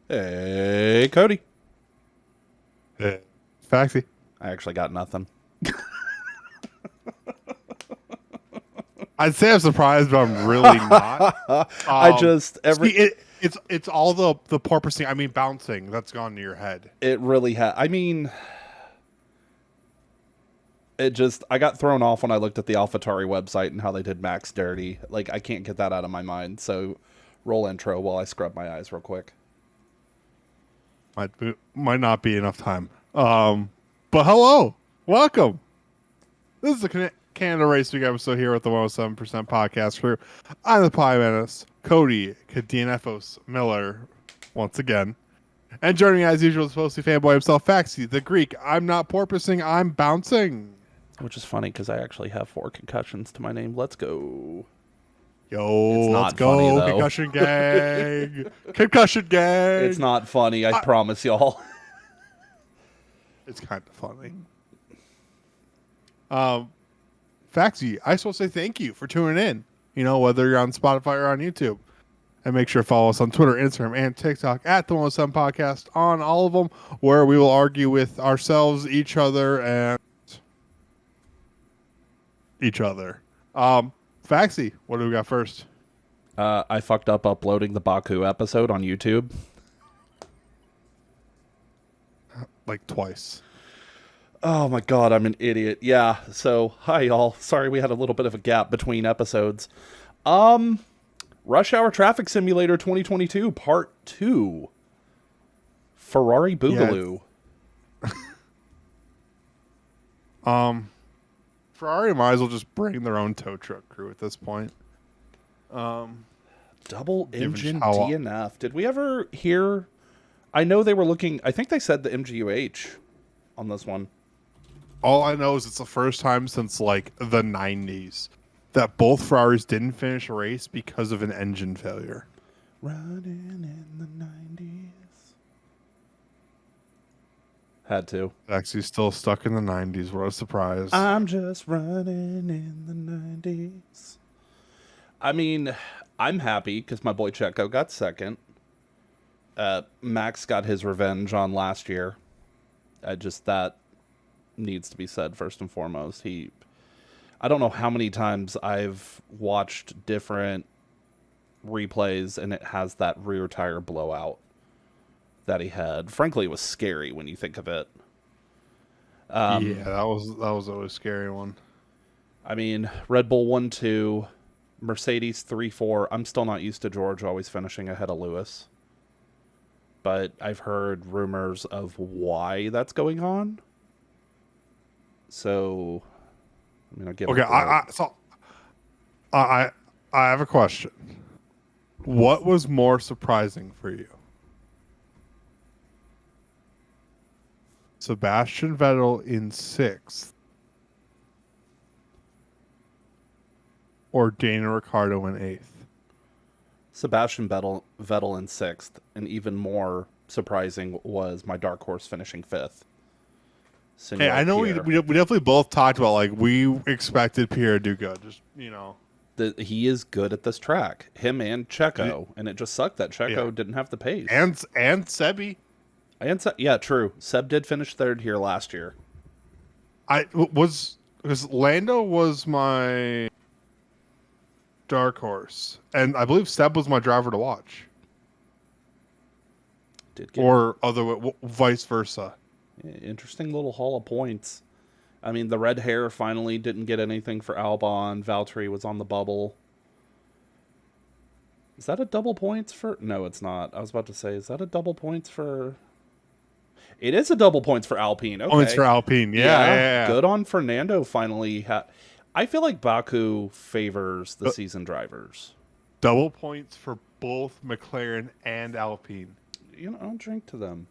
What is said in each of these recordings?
Hey, Cody. Faxy. I actually got nothing. I'd say I'm surprised, but I'm really not. I just It's all the porpoising. I mean, bouncing that's gone to your head. it really had. I mean, I got thrown off when I looked at the AlphaTauri website and how they did Max Dirty. Like, I can't get that out of my mind. So, roll intro while I scrub my eyes real quick. Might not be enough time. But hello, welcome. This is the Canada Race Week episode here with the 107% podcast crew. I'm the Pie Menace, Cody Kadinefos Miller, once again. And joining me as usual is mostly fanboy himself, Faxi, the Greek. I'm not porpoising, I'm bouncing. Which is funny because I actually have 4 concussions to my name. Let's go. Yo, It's not let's go. funny, though. Concussion gang. Concussion gang. It's not funny, I promise y'all. It's kind of funny. Faxi, I just want to say thank you for tuning in. You know, whether you're on Spotify or on YouTube. And make sure to follow us on Twitter, Instagram, and TikTok at the 107 Podcast on all of them, where we will argue with ourselves, each other, and each other. Faxi, what do we got first? I fucked up uploading the Baku episode on YouTube. Like twice. Oh my god, I'm an idiot. Yeah, so hi y'all. Sorry we had a little bit of a gap between episodes. Rush Hour Traffic Simulator 2022 Part 2. Ferrari Boogaloo. Ferrari might as well just bring their own tow truck crew at this point. Double engine DNF. Did we ever hear? I know they were looking, I think they said the MGUH on this one. All I know is it's the first time since like the 90s that both Ferraris didn't finish a race because of an engine failure. Running in the 90s. Had to. Actually, still stuck in the 90s. What a surprise. I'm just running in the 90s. I mean, I'm happy because my boy Checo got second. Max got his revenge on last year. That needs to be said first and foremost. I don't know how many times I've watched different replays and it has that rear tire blowout that he had. Frankly, it was scary when you think of it. Yeah, that was always a scary one. I mean, Red Bull 1-2, Mercedes 3-4. I'm still not used to George always finishing ahead of Lewis. But I've heard rumors of why that's going on. So, I mean, I'll give okay. I have a question. What was more surprising for you, Sebastian Vettel in 6th, or Daniel Ricciardo in 8th? Sebastian Vettel in 6th, and even more surprising was my dark horse finishing 5th. Hey, I know we definitely both talked about, like, we expected Pierre to do good. Just, you know. He is good at this track. Him and Checo. And it just sucked that Checo didn't have the pace. And Sebi. Yeah, true. Seb did finish 3rd here last year. Because Lando was my dark horse. And I believe Seb was my driver to watch. Or vice versa. Interesting little haul of points. I mean, the red hair finally didn't get anything for Albon. Valtteri was on the bubble. Is that a double points for... No, it's not. I was about to say, is that a double points for... It is a double points for Alpine. Okay. Points for Alpine. Yeah. Good on Fernando finally. I feel like Baku favors the season drivers. Double points for both McLaren and Alpine. You know, I'll drink to them.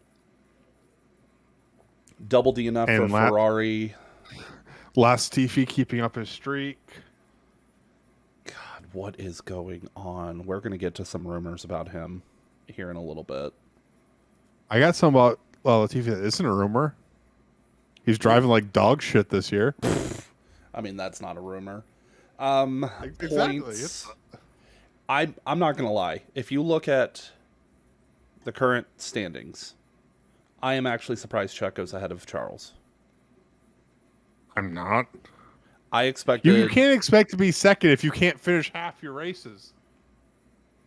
Double DNF for Ferrari. Latifi keeping up his streak. God, what is going on? We're going to get to some rumors about him here in a little bit. I got some about Latifi that isn't a rumor. He's driving like dog shit this year. I mean, that's not a rumor. Exactly. Points. I'm not going to lie. If you look at The current standings. I am actually surprised Checo's ahead of Charles. I'm not. I You expected. can't expect to be second if you can't finish half your races.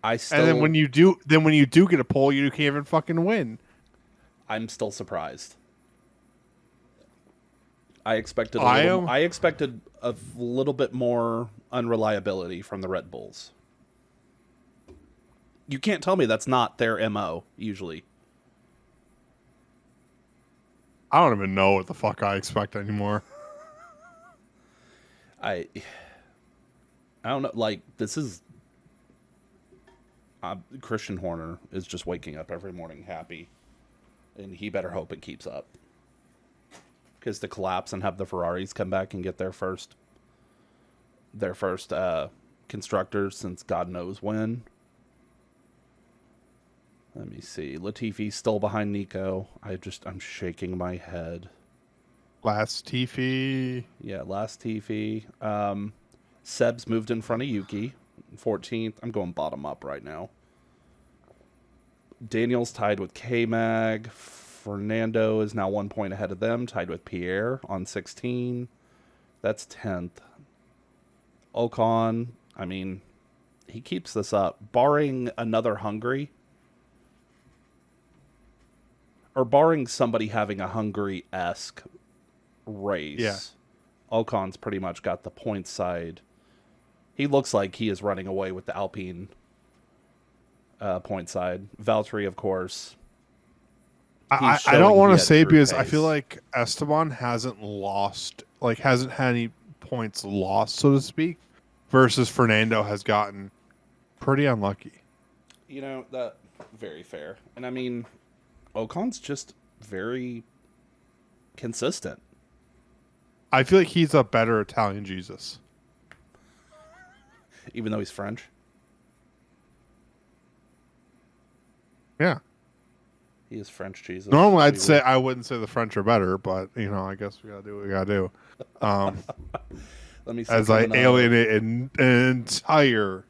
I And still. then when you do get a pole, you can't even fucking win. I'm still surprised. I expected I am. I expected a little bit more unreliability from the Red Bulls. You can't tell me that's not their MO usually. I don't even know what the fuck I expect anymore. I don't know. Like, this is Christian Horner is just waking up every morning happy, and he better hope it keeps up. Because to collapse and have the Ferraris come back and get their first constructors since God knows when. Let me see. Latifi's still behind Nico. I'm shaking my head. Last Tiffy. Yeah, last Tiffy. Seb's moved in front of Yuki, 14th. I'm going bottom up right now. Daniel's tied with K-Mag. Fernando is now 1 point ahead of them, tied with Pierre on 16. That's 10th. Ocon, I mean, he keeps this up. Barring another Hungary, or barring somebody having a Hungary-esque race, Yeah. Ocon's pretty much got the point side. He looks like he is running away with the Alpine point side. Valtteri, of course. I don't want to say because pace. I feel like Esteban hasn't had any points lost, so to speak, versus Fernando has gotten pretty unlucky. You know, that very fair. And I mean, Ocon's just very consistent. I feel like he's a better Italian Jesus. Even though he's French. Yeah. He is French Jesus. Normally, I wouldn't say the French are better, but I guess we gotta do what we gotta do. Let me see as I alienate an entire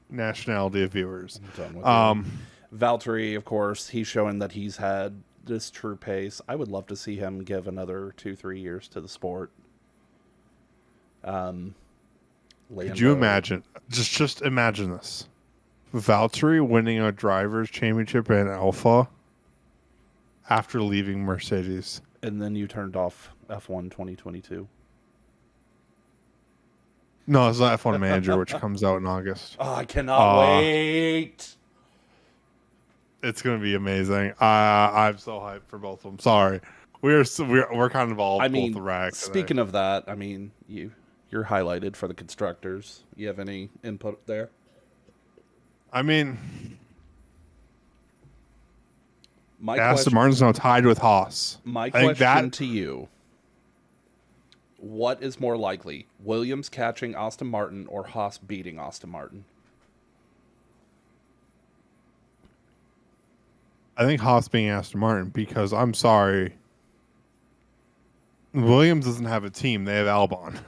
nationality of viewers. I'm done with you. Valtteri, of course, he's showing that he's had this true pace. I would love to see him give another 2-3 years to the sport. Could you imagine? Just imagine this: Valtteri winning a drivers' championship in Alpha after leaving Mercedes. And then you turned off F1 2022. No, it's not F1 Manager, which comes out in August. Oh, I cannot wait. It's gonna be amazing. I'm so hyped for both of them. Sorry, we're kind of all both the racks. Speaking of that, I mean, you're highlighted for the constructors. You have any input there? I mean, Aston Martin's now tied with Haas. My question to you: what is more likely, Williams catching Aston Martin or Haas beating Aston Martin? I think Haas being Aston Martin because I'm sorry, Williams doesn't have a team. They have Albon.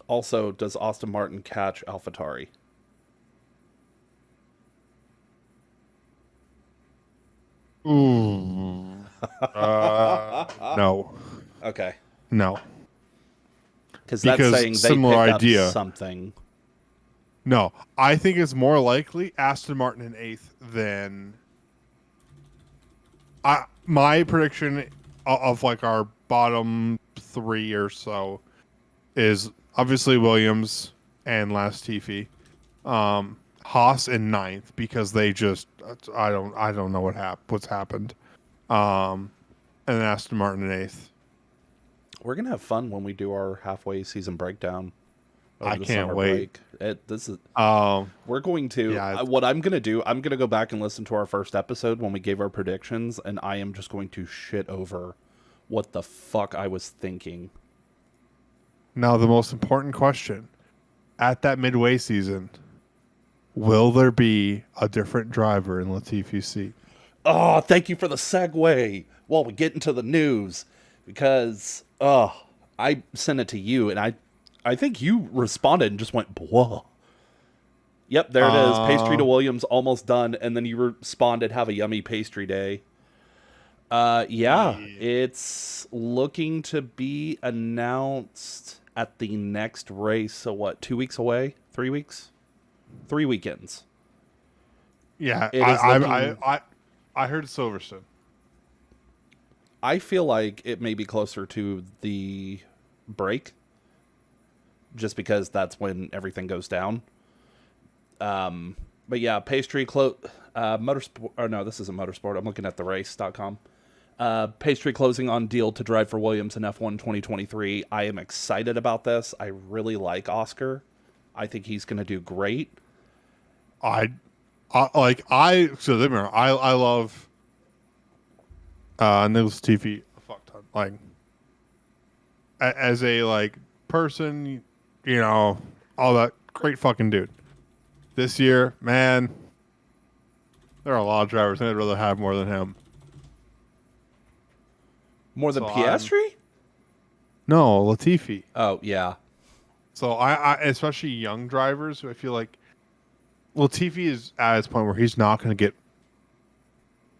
Also, does Aston Martin catch AlphaTauri? Ooh. No. Okay. No. Because that's saying they similar pick idea. Up something. No, I think it's more likely Aston Martin in 8th than. My prediction of like our bottom 3 or so is obviously Williams and Latifi, Haas in 9th because they just I don't know what's happened, and then Aston Martin in 8th. We're gonna have fun when we do our halfway season breakdown. I can't wait. We're going to. What I'm gonna do, I'm gonna go back and listen to our first episode when we gave our predictions, and I am just going to shit over what the fuck I was thinking. Now, the most important question at that midway season: will there be a different driver in Latifi's seat? Oh, thank you for the segue. Well, we get into the news because I sent it to you, and I think you responded and just went, whoa. Yep, there it is. Pastry to Uh, Williams, almost done. And then you responded, "Have a yummy pastry day." Yeah, yeah. it's looking to be announced at the next race. So what? 2 weeks away? 3 weeks? 3 weekends. Yeah, It is looking. I heard Silverstone. I feel like it may be closer to the break, just because that's when everything goes down. But yeah, motorsport. Or no, this isn't motorsport. I'm looking at the race.com. Pastry closing on deal to drive for Williams in F1 2023. I am excited about this. I really like Oscar. I think he's going to do great. I, so remember, I love Nicholas TV a fuck ton. Like as a like person, all that great fucking dude. This year, man, there are a lot of drivers I'd rather have more than him. More than So I'm Piastri? no Latifi. Oh, yeah. So I especially young drivers who I feel like Latifi is at his point where he's not going to get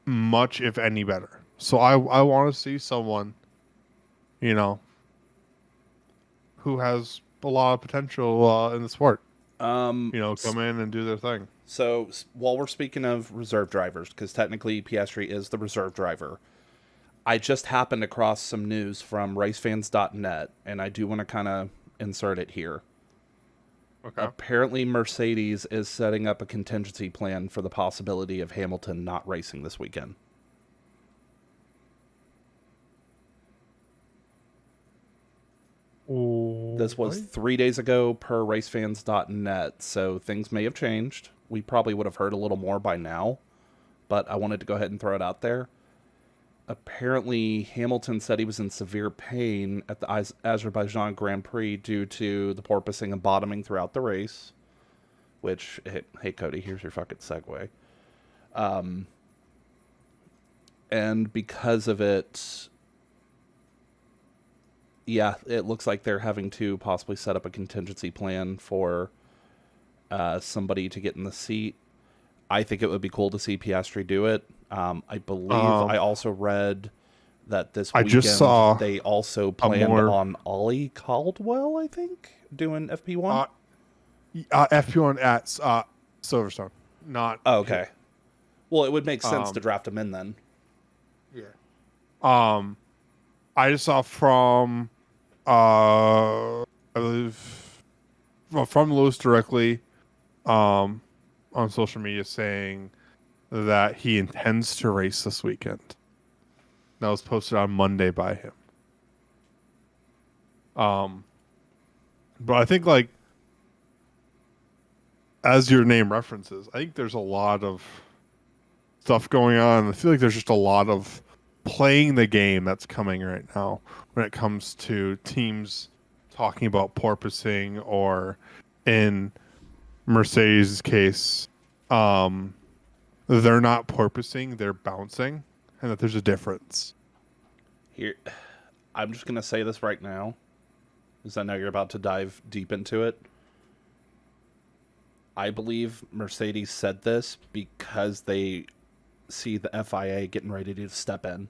much, if any, better. So I want to see someone, you know, who has a lot of potential in the sport. Come in and do their thing. So while we're speaking of reserve drivers, because technically Piastri is the reserve driver, I just happened across some news from racefans.net, and I do want to kind of insert it here. Okay. Apparently, Mercedes is setting up a contingency plan for the possibility of Hamilton not racing this weekend. This was 3 days ago per racefans.net, so things may have changed. We probably would have heard a little more by now, but I wanted to go ahead and throw it out there. Apparently, Hamilton said he was in severe pain at the Azerbaijan Grand Prix due to the porpoising and bottoming throughout the race. Which, hey Cody, here's your fucking segue. And because of it, yeah, it looks like they're having to possibly set up a contingency plan for somebody to get in the seat. I think it would be cool to see Piastri do it. I believe I also read that this I weekend just saw they also planned more on Ollie Caldwell, I think, doing FP1. FP1 at Silverstone, not Oh, okay. here. Well, it would make sense to draft him in then. Yeah. I just saw from I believe from Lewis directly on social media saying that he intends to race this weekend. That was posted on Monday by him. But I think like as your name references, I think there's a lot of stuff going on. I feel like there's just a lot of playing the game that's coming right now when it comes to teams talking about porpoising, or in Mercedes' case, they're not porpoising, they're bouncing, and that there's a difference. Here, I'm just gonna say this right now, because I know you're about to dive deep into it. I believe Mercedes said this because they see the FIA getting ready to step in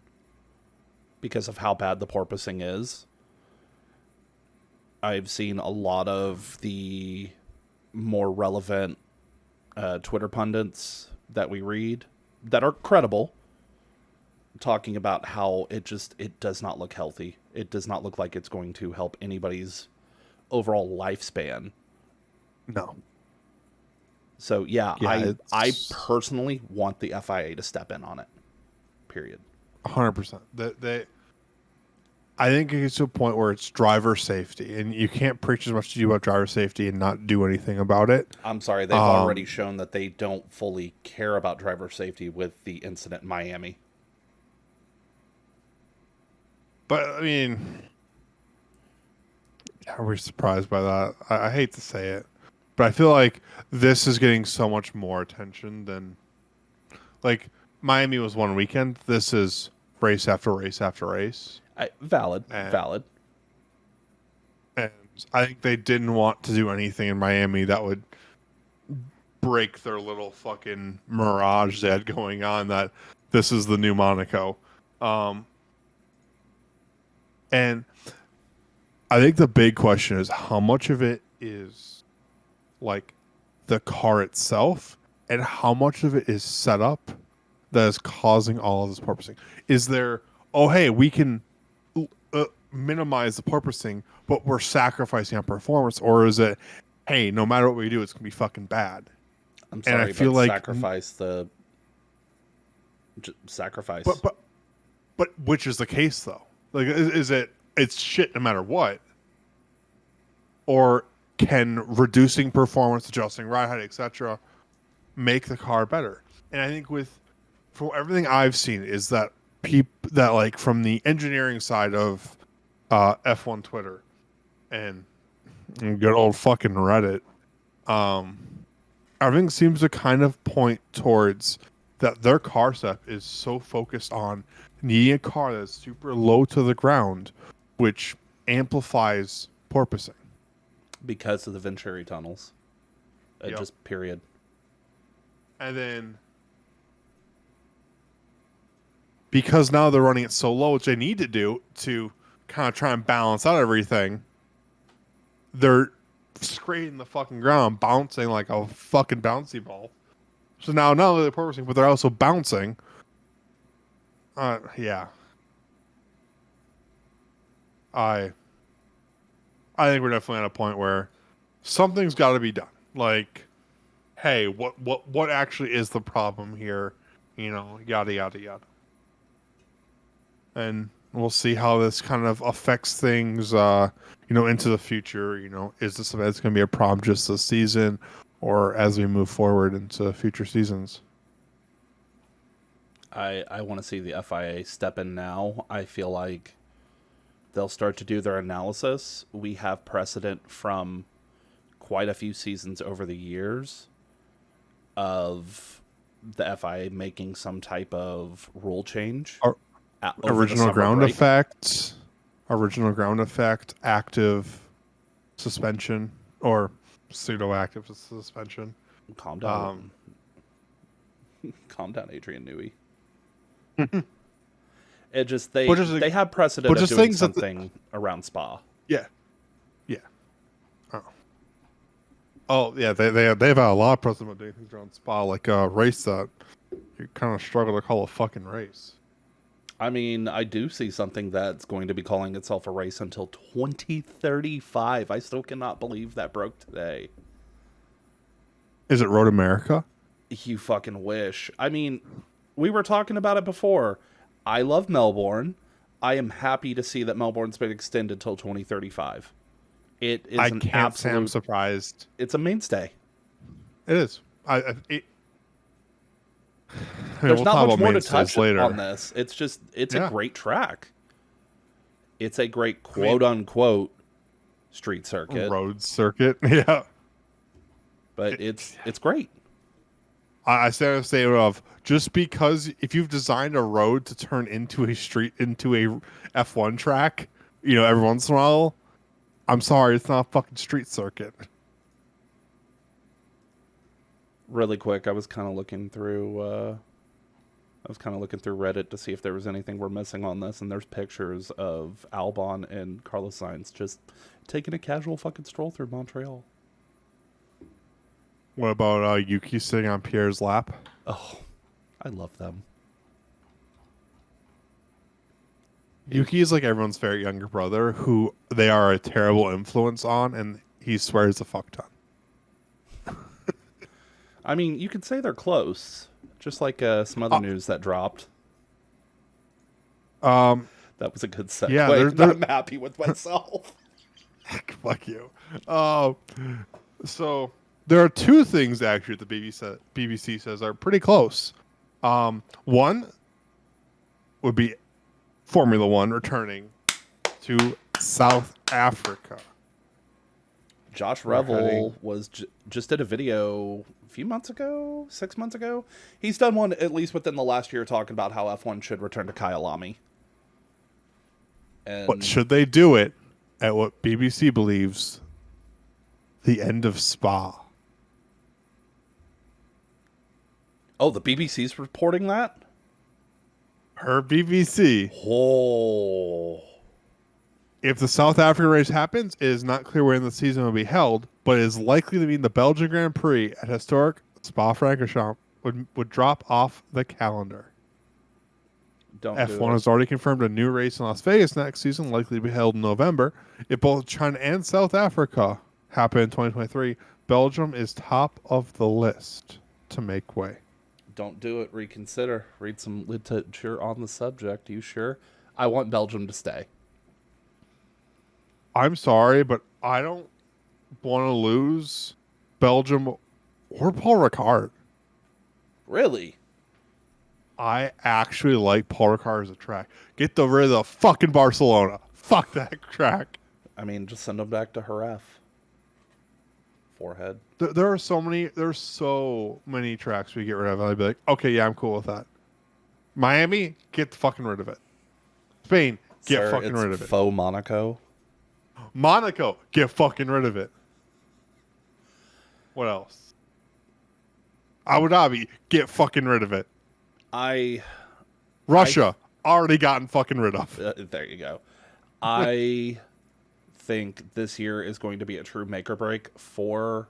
because of how bad the porpoising is. I've seen a lot of the more relevant Twitter pundits that we read that are credible talking about how it does not look healthy. It does not look like it's going to help anybody's overall lifespan. No. So yeah, Yeah, I personally want the FIA to step in on it. Period. 100%. I think it gets to a point where it's driver safety, and you can't preach as much as you do about driver safety and not do anything about it. I'm sorry, they've already shown that they don't fully care about driver safety with the incident in Miami. But I mean, are we surprised by that? I hate to say it, but I feel like this is getting so much more attention than like Miami was one weekend. This is race after race after race. Valid. And I think they didn't want to do anything in Miami that would break their little fucking mirage they had going on that this is the new Monaco. And I think the big question is how much of it is like the car itself and how much of it is set up that is causing all of this porpoising. Is there, oh, hey, we can minimize the porpoising, but we're sacrificing on performance? Or is it, hey, no matter what we do, it's going to be fucking bad? I'm And I sorry, feel but like sacrifice. But which is the case though? Like, is it it's shit no matter what, or can reducing performance, adjusting ride height, etc., make the car better? And I think from everything I've seen is that that like from the engineering side of F1 Twitter and good old fucking Reddit, everything seems to kind of point towards that their car set is so focused on needing a car that's super low to the ground, which amplifies porpoising. Because of the Venturi tunnels. Yep. Just period. And then because now they're running it so low, which they need to do to kind of try and balance out everything, they're scraping the fucking ground, bouncing like a fucking bouncy ball. So now not only they're porpoising, but they're also bouncing. Yeah. I think we're definitely at a point where something's got to be done. Like, hey, what actually is the problem here? You know, yada yada yada. And we'll see how this kind of affects things, into the future. You know, is this event going to be a problem just this season, or as we move forward into future seasons? I want to see the FIA step in now. I feel like they'll start to do their analysis. We have precedent from quite a few seasons over the years of the FIA making some type of rule change. Original ground effect, active suspension, or pseudo-active suspension. Calm down. Calm down, Adrian Newey. It just they have precedent of doing something around Spa. Yeah. Oh yeah, they've had a lot of precedent of doing things around Spa, like a race that you kind of struggle to call a fucking race. I mean, I do see something that's going to be calling itself a race until 2035. I still cannot believe that broke today. Is it Road America? You fucking wish. I mean, we were talking about it before. I love Melbourne. I am happy to see that Melbourne's been extended till 2035. It is an absolute... say I'm surprised. It's a mainstay. It is. There's not much more to touch on this. It's just, it's a great track. It's a great quote-unquote street circuit. Road circuit, yeah. But it's great. I stand in a statement of, just because if you've designed a road to turn into a street, into a F1 track, every once in a while, I'm sorry, it's not a fucking street circuit. Really quick, I was kind of looking through Reddit to see if there was anything we're missing on this, and there's pictures of Albon and Carlos Sainz just taking a casual fucking stroll through Montreal. What about Yuki sitting on Pierre's lap? Oh, I love them. Yuki is like everyone's favorite younger brother who they are a terrible influence on, and he swears a fuck ton. I mean, you could say they're close, just like some other news that dropped. That was a good segue. Yeah, I'm happy with myself. Fuck you. So there are two things actually that the BBC says are pretty close. One would be Formula One returning to South Africa. Josh Revel was just did a video a few months ago, 6 months ago. He's done one at least within the last year talking about how F1 should return to Kylami. But should they do it at what BBC believes the end of Spa? Oh, the BBC's reporting that? Per BBC, Oh. if the South African race happens, it is not clear when the season will be held, but it is likely to mean the Belgian Grand Prix at historic Spa-Francorchamps would drop off the calendar. Don't do F1 it. has already confirmed a new race in Las Vegas next season, likely to be held in November. If both China and South Africa happen in 2023, Belgium is top of the list to make way. Don't do it. Reconsider. Read some literature on the subject. You sure? I want Belgium to stay. I'm sorry, but I don't want to lose Belgium or Paul Ricard. Really? I actually like Paul Ricard as a track. Get rid of the fucking Barcelona. Fuck that track. I mean, just send them back to Jerez. Forehead. There's so many tracks we get rid of. I'd be like, okay, yeah, I'm cool with that. Miami, get fucking rid of it. Spain, get fucking rid of it. Faux Monaco. Monaco, get fucking rid of it. What else? Abu Dhabi, get fucking rid of it. Russia, already gotten fucking rid of. There you go. I think this year is going to be a true make or break for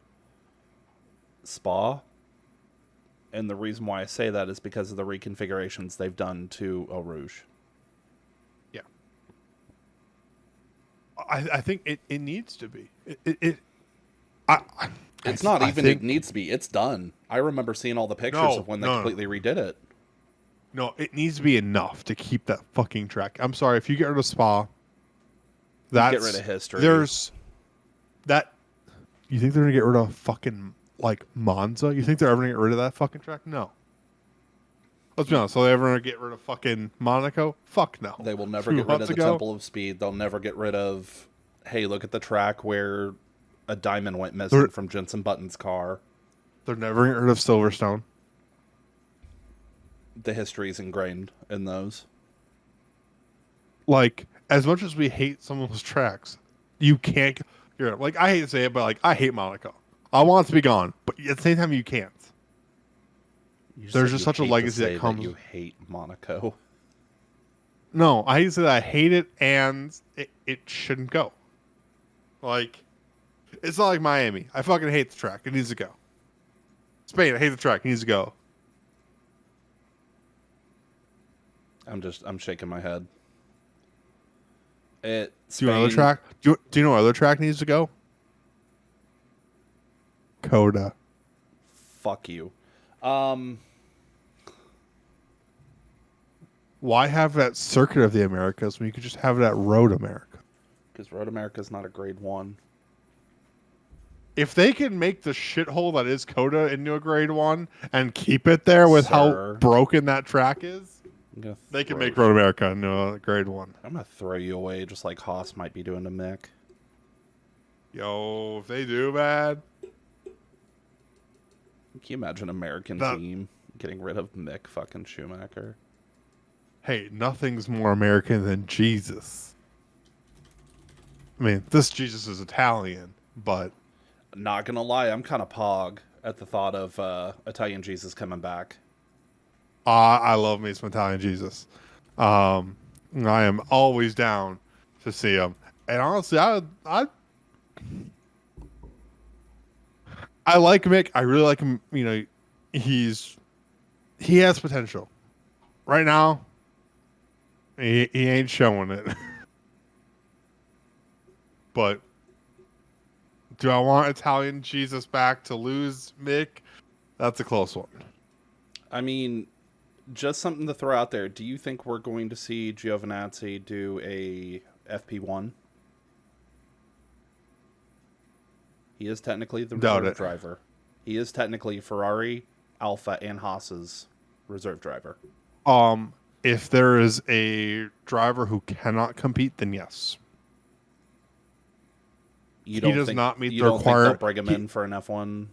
Spa. And the reason why I say that is because of the reconfigurations they've done to Eau Rouge. Yeah. I think it needs to be. It needs to be. It's done. I remember seeing all the pictures of when they completely redid it. No, it needs to be enough to keep that fucking track. I'm sorry, if you get rid of Spa, get rid of history. There's that. You think they're gonna get rid of fucking like Monza? You think they're ever gonna get rid of that fucking track? No. Let's be honest. So they ever gonna get rid of fucking Monaco? Fuck no. They will never get rid of the Temple of Speed. They'll never get rid of. Hey, look at the track where a diamond went missing from Jenson Button's car. They're never getting rid of Silverstone. The history is ingrained in those. Like, as much as we hate some of those tracks, you can't. You're like, I hate to say it, but like, I hate Monaco. I want it to be gone, but at the same time, you can't. There's just such a legacy that comes. You hate Monaco. No, I hate to say that I hate it, and it shouldn't go. Like, it's not like Miami. I fucking hate the track. It needs to go. Spain, I hate the track. It needs to go. I'm shaking my head. Do you know another track? Do you know other track needs to go? Coda. Fuck you. Why have that Circuit of the Americas when you could just have it at Road America? Because Road America is not a grade 1. If they can make the shithole that is Coda into a grade 1 and keep it there with how broken that track is, they can make Road America into a grade 1. I'm going to throw you away just like Haas might be doing to Mick. Yo, if they do bad. Can you imagine an American team getting rid of Mick fucking Schumacher? Hey, nothing's more American than Jesus. I mean, this Jesus is Italian, but... Not gonna lie, I'm kind of pog at the thought of Italian Jesus coming back. I love me some Italian Jesus. I am always down to see him. And honestly, I like Mick. I really like him. You know, he has potential. Right now, he ain't showing it. But do I want Italian Jesus back to lose Mick? That's a close one. I mean, just something to throw out there. Do you think we're going to see Giovinazzi do a FP1? He is technically the reserve driver. He is technically Ferrari, Alfa, and Haas's reserve driver. If there is a driver who cannot compete, then yes. He does not meet the requirement. Bring him in for an F1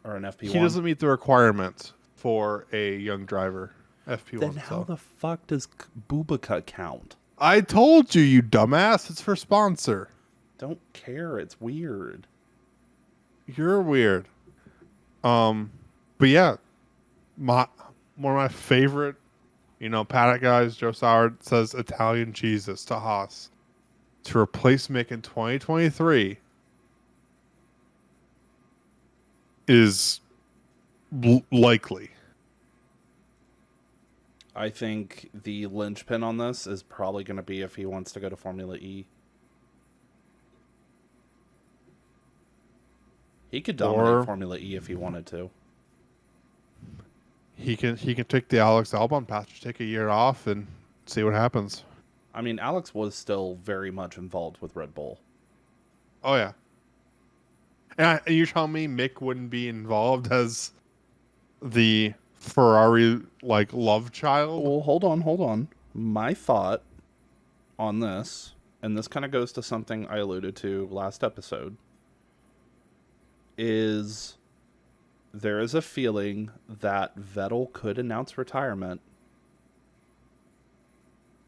or an FP1. He doesn't meet the requirement for a young driver. FP1. Then how the fuck does Bubaka count? I told you, you dumbass. It's for sponsor. Don't care. It's weird. You're weird. But yeah, my one of my favorite, paddock guys, Joe Sauer says Italian Jesus to Haas to replace Mick in 2023 is likely. I think the linchpin on this is probably going to be if he wants to go to Formula E. He could dominate Or Formula E if he wanted to. he can take the Alex Albon path, just take a year off and see what happens. I mean, Alex was still very much involved with Red Bull. Oh yeah. And you're telling me Mick wouldn't be involved as the Ferrari love child? Well, hold on. My thought on this, and this kind of goes to something I alluded to last episode, is there is a feeling that Vettel could announce retirement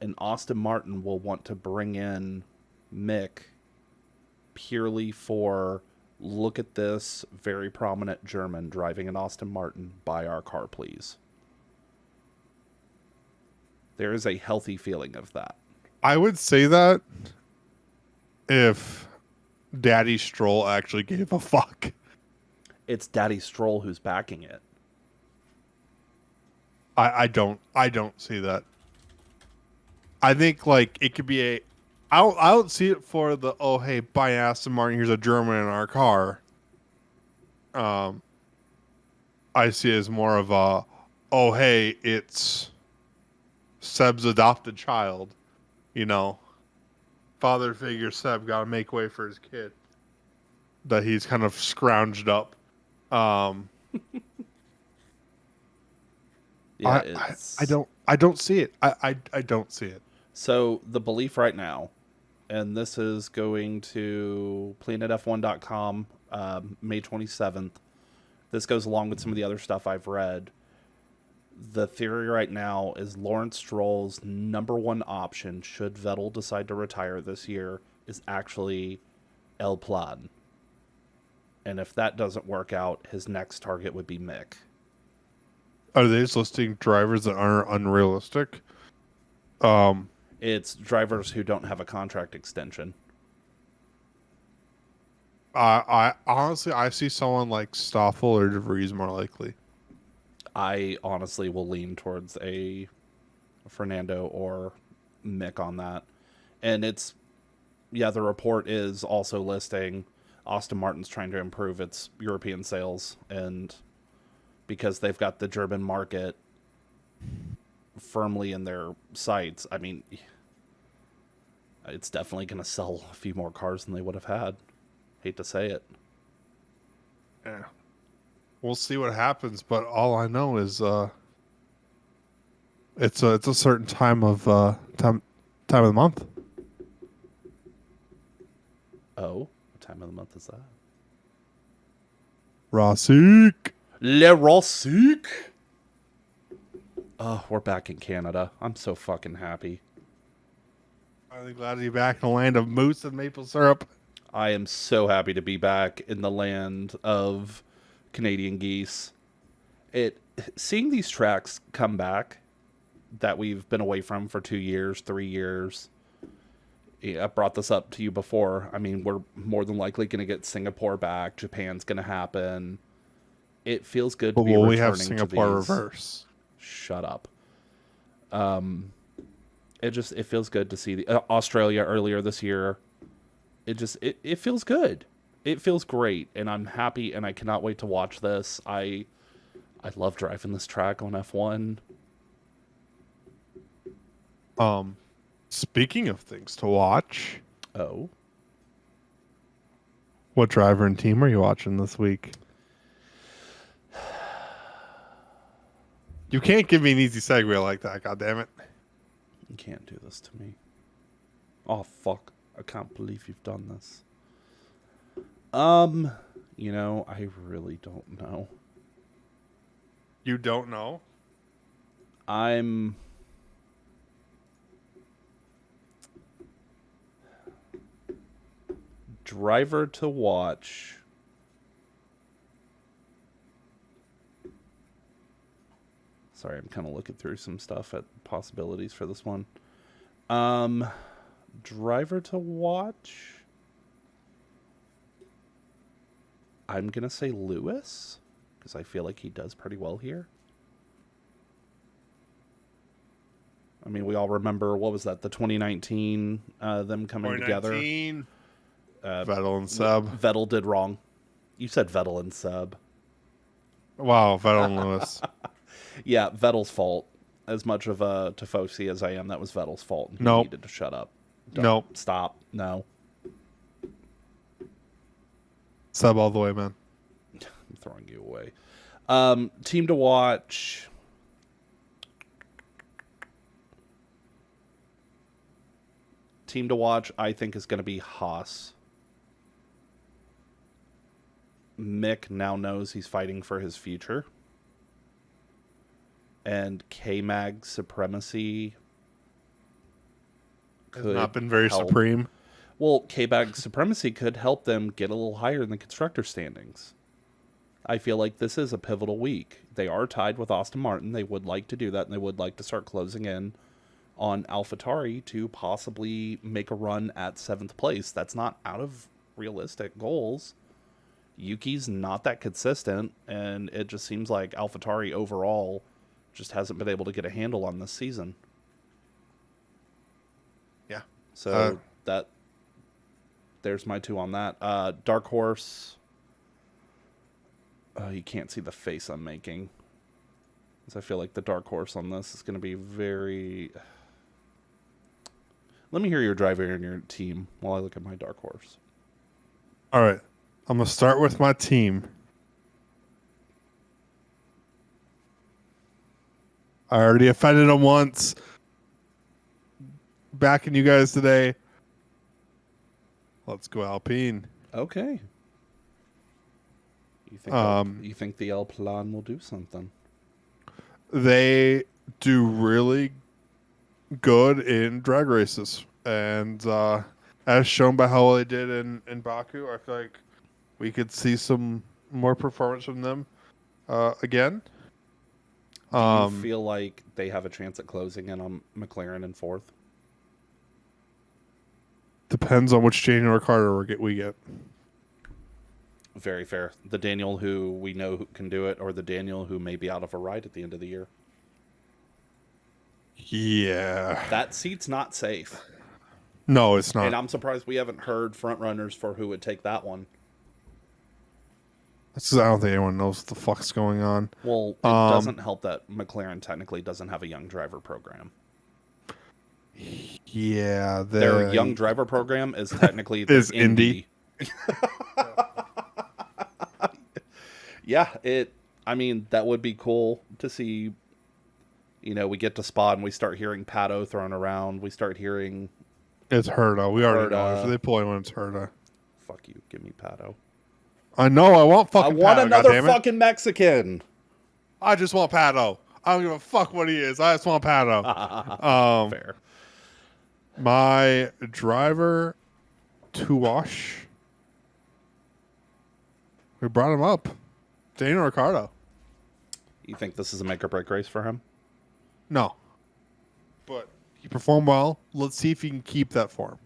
and Aston Martin will want to bring in Mick purely for, look at this very prominent German driving an Aston Martin, buy our car please. There is a healthy feeling of that. I would say that if Daddy Stroll actually gave a fuck. It's Daddy Stroll who's backing it. I don't see that. I think it could be I don't see it for the, oh hey, buy Aston Martin, here's a German in our car. I see it as more of a, oh hey, it's Seb's adopted child, father figure Seb got to make way for his kid that he's kind of scrounged up. Yeah, I don't see it. I don't see it. So the belief right now, and this is going to planetf1.com, May 27th. This goes along with some of the other stuff I've read. The theory right now is Lawrence Stroll's number one option, should Vettel decide to retire this year, is actually El Plan. And if that doesn't work out, his next target would be Mick. Are they just listing drivers that aren't unrealistic? It's drivers who don't have a contract extension. I honestly, I see someone like Stoffel or De Vries more likely. I honestly will lean towards a Fernando or Mick on that. And it's, yeah, the report is also listing Aston Martin's trying to improve its European sales, and because they've got the German market firmly in their sights, I mean, it's definitely going to sell a few more cars than they would have had. Hate to say it. Yeah. We'll see what happens, but all I know is it's a certain time of time of the month. Oh, what time of the month is that? Rosik. Le Rosik. Oh, we're back in Canada. I'm so fucking happy. I'm glad to be back in the land of moose and maple syrup. I am so happy to be back in the land of Canadian geese. Seeing these tracks come back that we've been away from for 2 years, 3 years. I brought this up to you before. I mean, we're more than likely going to get Singapore back. Japan's going to happen. It feels good to be returning we have to Singapore these. reverse. Shut up. It feels good to see the Australia earlier this year. It feels good. It feels great, and I'm happy, and I cannot wait to watch this. I love driving this track on F1. Speaking of things to watch, Oh, what driver and team are you watching this week? You can't give me an easy segue like that, goddammit. you can't do this to me. Oh, fuck. I can't believe you've done this. I really don't know. You don't know? I'm driver to watch. Sorry, I'm kind of looking through some stuff at possibilities for this one. Driver to watch. I'm going to say Lewis, because I feel like he does pretty well here. I mean, we all remember, what was that, the 2019, them coming together. Vettel and Seb. Vettel did wrong. You said Vettel and Seb. Wow, Vettel and Lewis. Yeah, Vettel's fault. As much of a Tifosi as I am, that was Vettel's fault. He needed to shut up. Nope. Stop. No. Sub all the way, man. I'm throwing you away. Team to watch. Team to watch, I think, is going to be Haas. Mick now knows he's fighting for his future. And K-Mag supremacy has not been very supreme. Well, K-Mag supremacy could help them get a little higher in the constructor standings. I feel like this is a pivotal week. They are tied with Aston Martin. They would like to do that, and they would like to start closing in on AlphaTauri to possibly make a run at 7th place. That's not out of realistic goals. Yuki's not that consistent, and it just seems like AlphaTauri overall just hasn't been able to get a handle on this season. Yeah. So there's my 2 on that. Dark Horse. You can't see the face I'm making. Because I feel like the Dark Horse on this is going to be very... Let me hear your driver and your team while I look at my Dark Horse. All right. I'm going to start with my team. I already offended them once. Backing you guys today. Let's go Alpine. Okay. You think the El Plan will do something? They do really good in drag races. And as shown by how well they did in Baku, I feel like we could see some more performance from them again. Do you feel like they have a chance at closing in on McLaren in 4th? Depends on which Daniel Ricciardo we get. Very fair. The Daniel who we know who can do it, or the Daniel who may be out of a ride at the end of the year. Yeah. That seat's not safe. No, it's not. And I'm surprised we haven't heard front runners for who would take that one. That's 'cause I don't think anyone knows what the fuck's going on. Well, it doesn't help that McLaren technically doesn't have a young driver program. Yeah, their young driver program is technically is Indy. Yeah, I mean, that would be cool to see. You know, we get to Spa and we start hearing Pato thrown around. We start hearing it's Herta. We already know if they pull anyone, it's Herta. Fuck you, give me Pato. I know. I want fucking. I want Pato, another fucking Mexican. I just want Pato. I don't give a fuck what he is. I just want Pato. Fair. My driver to wash. We brought him up. Daniel Ricciardo. You think this is a make or break race for him? No. But he performed well. Let's see if he can keep that form.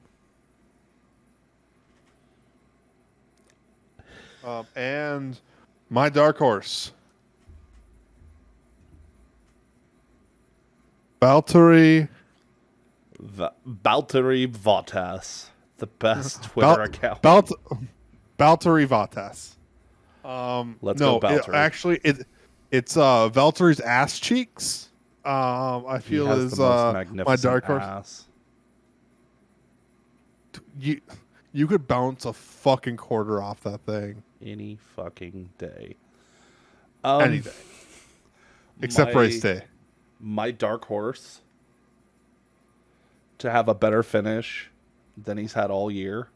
And my dark horse. Valtteri Bottas, the best Twitter account. Valtteri Bottas. Let's go Valtteri. It's Valtteri's ass cheeks. I feel is my dark horse. Ass. You could bounce a fucking quarter off that thing any fucking day. Any day. Except race day. My dark horse to have a better finish than he's had all year.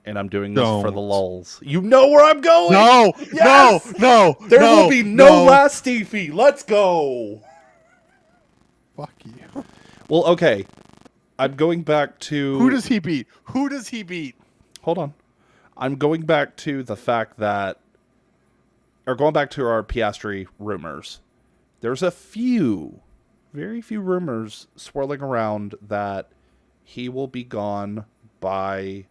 And I'm doing this for the lulz. You know where I'm going? No, yes! no. There will be no last Stiefy. Let's go. Fuck you. Well, okay. I'm going back to... Who does he beat? Hold on. I'm going back to the fact that or going back to our Piastri rumors, there's a few, very few rumors swirling around that he will be gone by,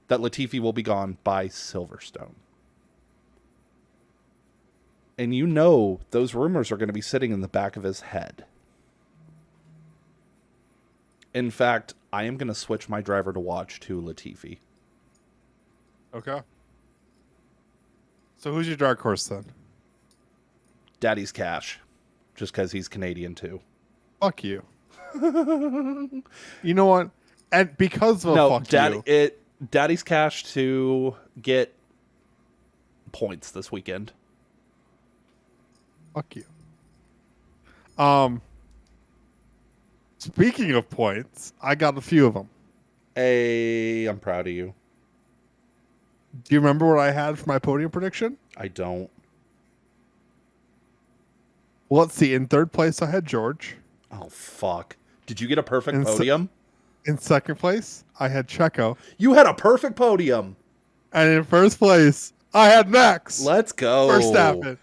that Latifi will be gone by Silverstone. And you know those rumors are going to be sitting in the back of his head. In fact, I am going to switch my driver to watch to Latifi. Okay. So who's your dark horse then? Daddy's Cash. Just because he's Canadian too. Fuck you. You know what? And because of fuck you. Daddy's Cash to get points this weekend. Fuck you. Speaking of points, I got a few of them. Hey, I'm proud of you. Do you remember what I had for my podium prediction? I don't. Well, let's see. In third place, I had George. Oh, fuck. Did you get a perfect podium? In second place, I had Checo. You had a perfect podium. And in first place, I had Max. Let's go. Verstappen.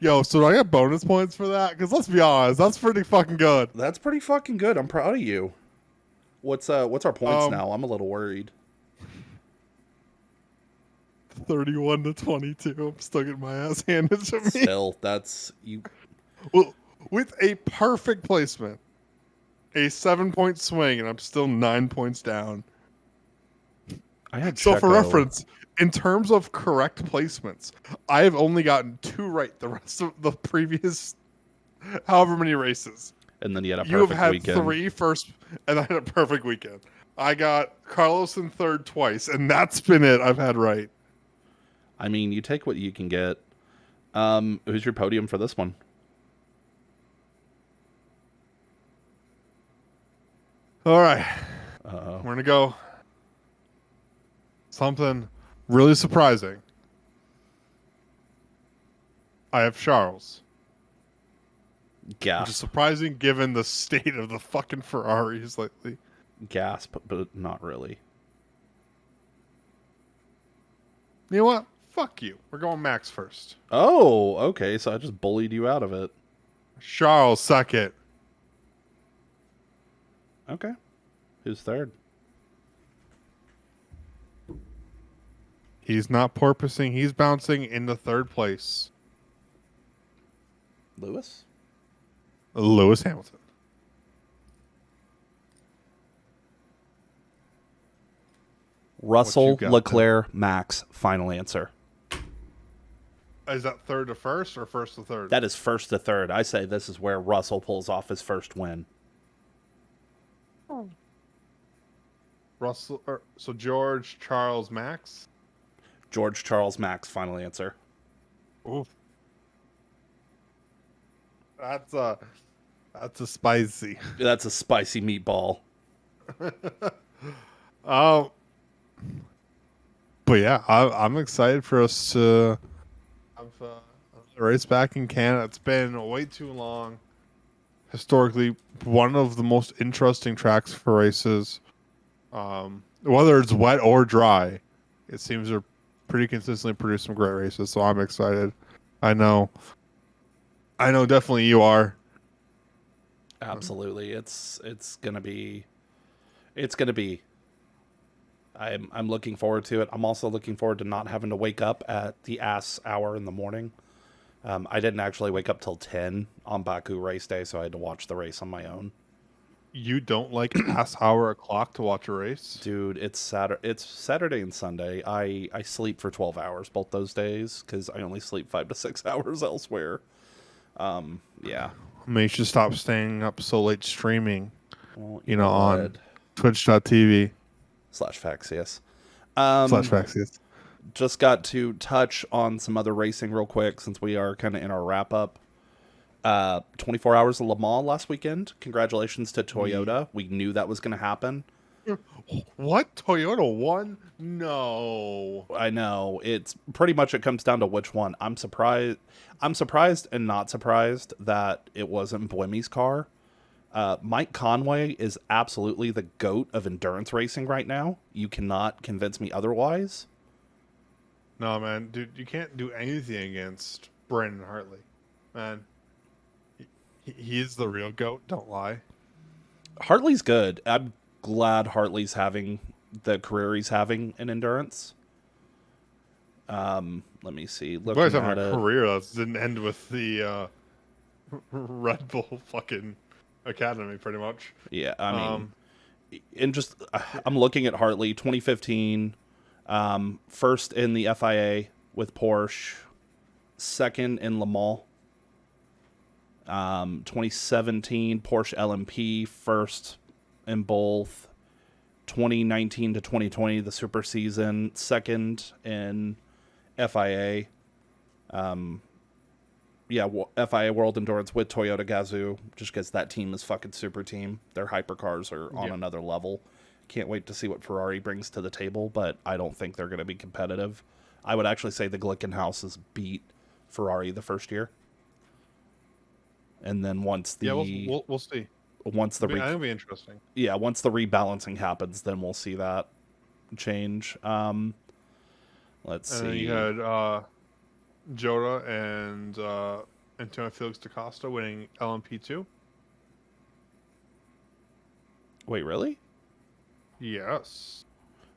Yo, so do I get bonus points for that? Because let's be honest, that's pretty fucking good. That's pretty fucking good. I'm proud of you. What's our points now? I'm a little worried. 31 to 22. I'm still getting my ass handed to me. Still, that's you. Well, with a perfect placement, a 7-point swing, and I'm still 9 points down. I had so Checo. For reference, in terms of correct placements, I have only gotten 2 right the rest of the previous however many races. And then you had a perfect weekend. You have had weekend. 3 first, and I had a perfect weekend. I got Carlos in third twice, and that's been it I've had right. I mean, you take what you can get. Who's your podium for this one? All right. Uh-oh. We're going to go something really surprising. I have Charles. Gasp. Which is surprising given the state of the fucking Ferraris lately. Gasp, but not really. You know what? Fuck you. We're going Max first. Oh, okay. So I just bullied you out of it. Charles second. Okay. Who's third? He's not porpoising. He's bouncing into third place. Lewis? Lewis Hamilton. Russell, Leclerc, Max. Final answer. Is that third to first or first to third? That is first to third. I say this is where Russell pulls off his first win. Russell, so George, Charles, Max? George, Charles, Max. Final answer. Oof. That's a spicy. That's a spicy meatball. But yeah, I'm excited for us to have a race back in Canada. It's been way too long. Historically, one of the most interesting tracks for races. Whether it's wet or dry, it seems to pretty consistently produce some great races. So I'm excited. I know definitely you are. Absolutely. It's gonna be I'm looking forward to it. I'm also looking forward to not having to wake up at the ass hour in the morning. I didn't actually wake up till 10 on Baku race day, so I had to watch the race on my own. You don't like ass hour o'clock to watch a race? Dude, it's Saturday and Sunday. I sleep for 12 hours both those days because I only sleep 5 to 6 hours elsewhere. Yeah. Maybe you should stop staying up so late streaming, Well, on twitch.tv. /Faxius. /Faxius. Just got to touch on some other racing real quick since we are kind of in our wrap up. 24 hours of Le Mans last weekend. Congratulations to Toyota. We knew that was going to happen. What? Toyota won? No. I know. It's pretty much, it comes down to which one. I'm surprised and not surprised that it wasn't Buemi's car. Mike Conway is absolutely the GOAT of endurance racing right now. You cannot convince me otherwise. No, man, dude, you can't do anything against Brandon Hartley, man. He is the real GOAT. Don't lie. Hartley's good. I'm glad Hartley's having the career he's having in endurance. Let me see. But he's Looking having at a it. career that didn't end with the Red Bull fucking academy, pretty much. Yeah, I mean, and just I'm looking at Hartley 2015, first in the FIA with Porsche, second in Le Mans. 2017 Porsche LMP, first in both. 2019 to 2020 the super season, second in FIA. FIA World Endurance with Toyota Gazoo, just because that team is fucking super team. Their hypercars are on another level. Can't wait to see what Ferrari brings to the table, but I don't think they're going to be competitive. I would actually say the Glickenhauses beat Ferrari the first year. And then once the we'll see. Once the I think it'll be interesting. Yeah, once the rebalancing happens, then we'll see that change. Let's see. And you had Jota and Antonio Felix da Costa winning LMP2. Wait, really? Yes.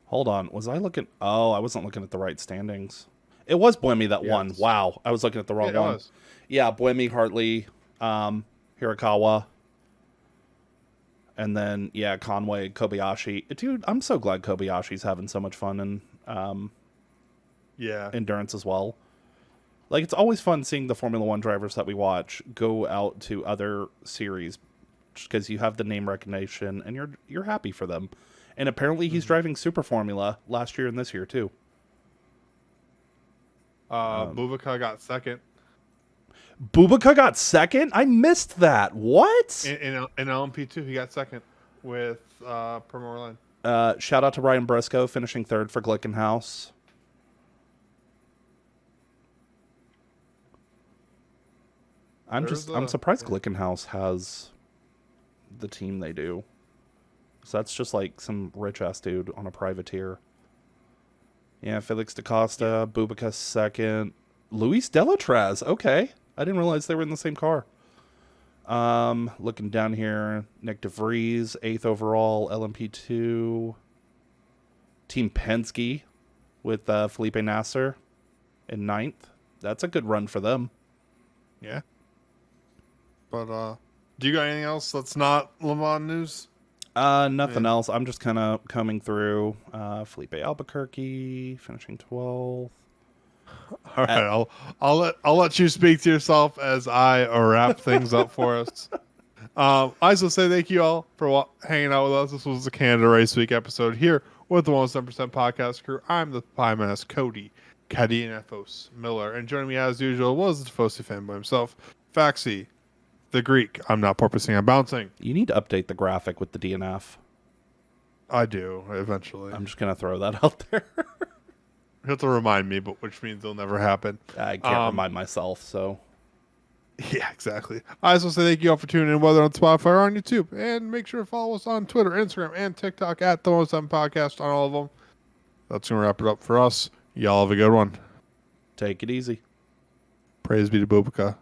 Hold on. Was I looking? Oh, I wasn't looking at the right standings. It was Buemi that won. Wow, I was looking at the wrong one. Was. Yeah, Buemi, Hartley, Hirakawa, and then Conway, Kobayashi. Dude, I'm so glad Kobayashi's having so much fun in endurance as well. Like, it's always fun seeing the Formula One drivers that we watch go out to other series, just because you have the name recognition and you're happy for them. And apparently he's driving Super Formula last year and this year too. Bubaka got second. Bubaka got second? I missed that. What? In LMP2, he got second with Primoz. Shout out to Ryan Briscoe finishing third for Glickenhaus. I'm surprised Glickenhaus has the team they do. So that's just like some rich ass dude on a privateer. Yeah, Felix da Costa, Bubaka second, Luis Delatraz. Okay, I didn't realize they were in the same car. Looking down here, Nick DeVries, 8th overall, LMP2. Team Penske with Felipe Nasser in 9th. That's a good run for them. Yeah. But do you got anything else that's not Le Mans news? Nothing else. I'm just kind of coming through. Felipe Albuquerque finishing 12th. All right, I'll let you speak to yourself as I wrap things up for us. I just want to say thank you all for hanging out with us. This was the Canada Race Week episode here with the 107% podcast crew. I'm the Pie Menace, Cody Kadianethos Miller, and joining me as usual was the Tifosi fanboy himself, Faxi, the Greek. I'm not porpoising, I'm bouncing. You need to update the graphic with the DNF. I do, eventually. I'm just going to throw that out there. You have to remind me, but which means it'll never happen. I can't remind myself, so. Yeah, exactly. I just want to say thank you all for tuning in, whether on Spotify or on YouTube. And make sure to follow us on Twitter, Instagram, and TikTok at the 107 Podcast on all of them. That's going to wrap it up for us. Y'all have a good one. Take it easy. Praise be to Bubaka.